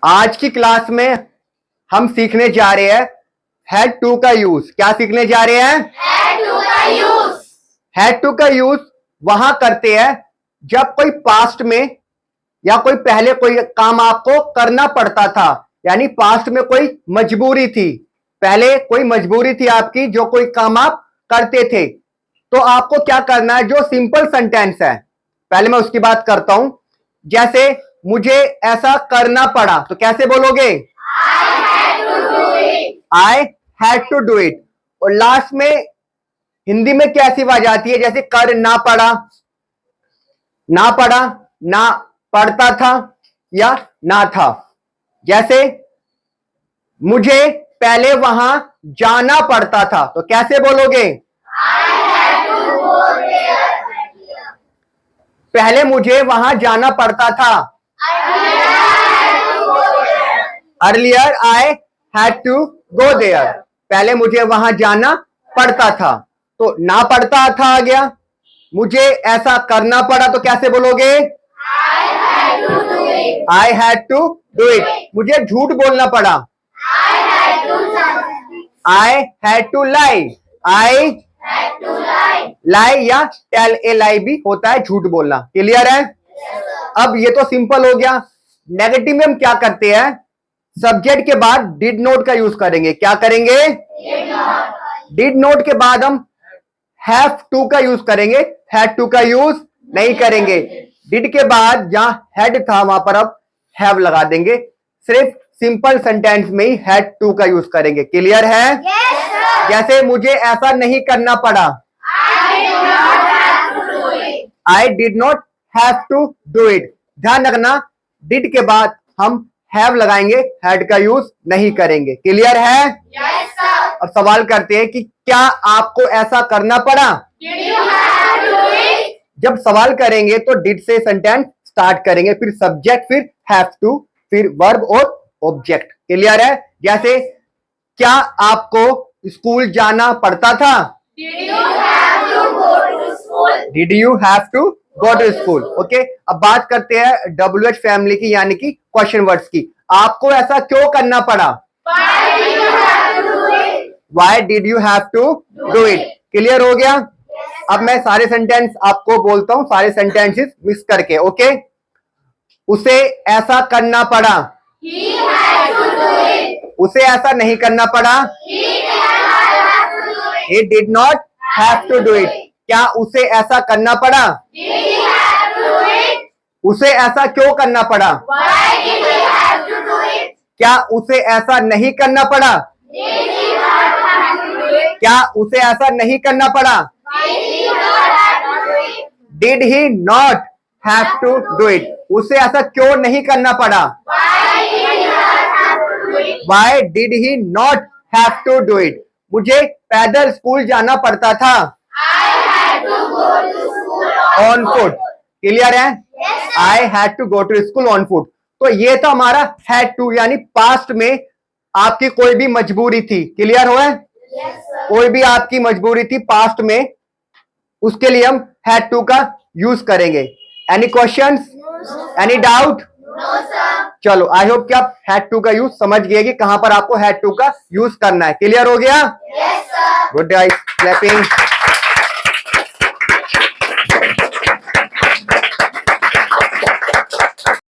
आज की क्लास में हम सीखने जा रहे हैं हैड टू का यूज। क्या सीखने जा रहे हैं? हैड टू का यूज। हैड टू का यूज वहां करते हैं जब कोई पास्ट में या कोई पहले कोई काम आपको करना पड़ता था, यानी पास्ट में कोई मजबूरी थी, पहले कोई मजबूरी थी आपकी जो कोई काम आप करते थे। तो आपको क्या करना है, जो सिंपल सेंटेंस है पहले मैं उसकी बात करता हूं। जैसे मुझे ऐसा करना पड़ा तो कैसे बोलोगे? I had to do it. और लास्ट में हिंदी में कैसी आवाज आती है? जैसे कर ना पड़ा, ना पड़ा, ना पढ़ता था या ना था। जैसे मुझे पहले वहां जाना पड़ता था तो कैसे बोलोगे? पहले मुझे वहां जाना पड़ता था। Earlier I had to go there. पहले मुझे वहां जाना पड़ता था तो ना पड़ता था आ गया। मुझे ऐसा करना पड़ा तो कैसे बोलोगे? I had to do it. मुझे झूठ बोलना पड़ा। आई हैड टू लाई। आई लाई या टेल ए लाई भी होता है झूठ बोलना। क्लियर है? अब ये तो सिंपल हो गया। नेगेटिव में हम क्या करते हैं? सब्जेक्ट के बाद डिड नोट का यूज करेंगे। क्या करेंगे? डिड नोट के बाद हम हैव टू का यूज करेंगे, हैड टू का यूज नहीं करेंगे। डिड के बाद जहां हैड था वहां पर अब हैव लगा देंगे। सिर्फ सिंपल सेंटेंस में ही हैड टू का यूज करेंगे। क्लियर है? जैसे मुझे ऐसा नहीं करना पड़ा, I did not have to do it. ध्यान रखना, डिड के बाद हम हैव लगाएंगे, हैड का यूज नहीं करेंगे। क्लियर है? अब सवाल करते हैं कि क्या आपको ऐसा करना पड़ा? जब सवाल करेंगे तो डिड से सेंटेंस स्टार्ट करेंगे, फिर सब्जेक्ट, फिर हैव टू, फिर वर्ब और ऑब्जेक्ट। क्लियर है? जैसे क्या आपको स्कूल जाना पड़ता था? Did you have to go to school. Okay, अब बात करते हैं WH फैमिली की, यानी कि क्वेश्चन वर्ड्स की। आपको ऐसा क्यों करना पड़ा? Why did you have to do it. Clear हो गया? अब मैं सारे सेंटेंस आपको बोलता हूं, सारे सेंटेंसेस मिक्स करके। ओके, उसे ऐसा करना पड़ा। उसे ऐसा नहीं करना पड़ा। He did not have to do it। क्या उसे ऐसा करना पड़ा? उसे ऐसा क्यों करना पड़ा? क्या उसे ऐसा नहीं करना पड़ा? क्या उसे ऐसा नहीं करना पड़ा? Did he not have to do it। उसे ऐसा क्यों नहीं करना पड़ा? Why did he not have to do it। मुझे पैदल स्कूल जाना पड़ता था। On foot. क्लियर है? I had to go to school on foot. तो ये तो हमारा हैड टू, यानी पास्ट में आपकी कोई भी मजबूरी थी। क्लियर हुआ? कोई भी आपकी मजबूरी थी पास्ट में, उसके लिए हम हैड टू का यूज करेंगे। Any questions? Any doubt? चलो, आई होप कि आप हैड टू का यूज समझ गए कि कहां पर आपको हैड टू का यूज करना है। क्लियर हो गया? Good guys, clapping.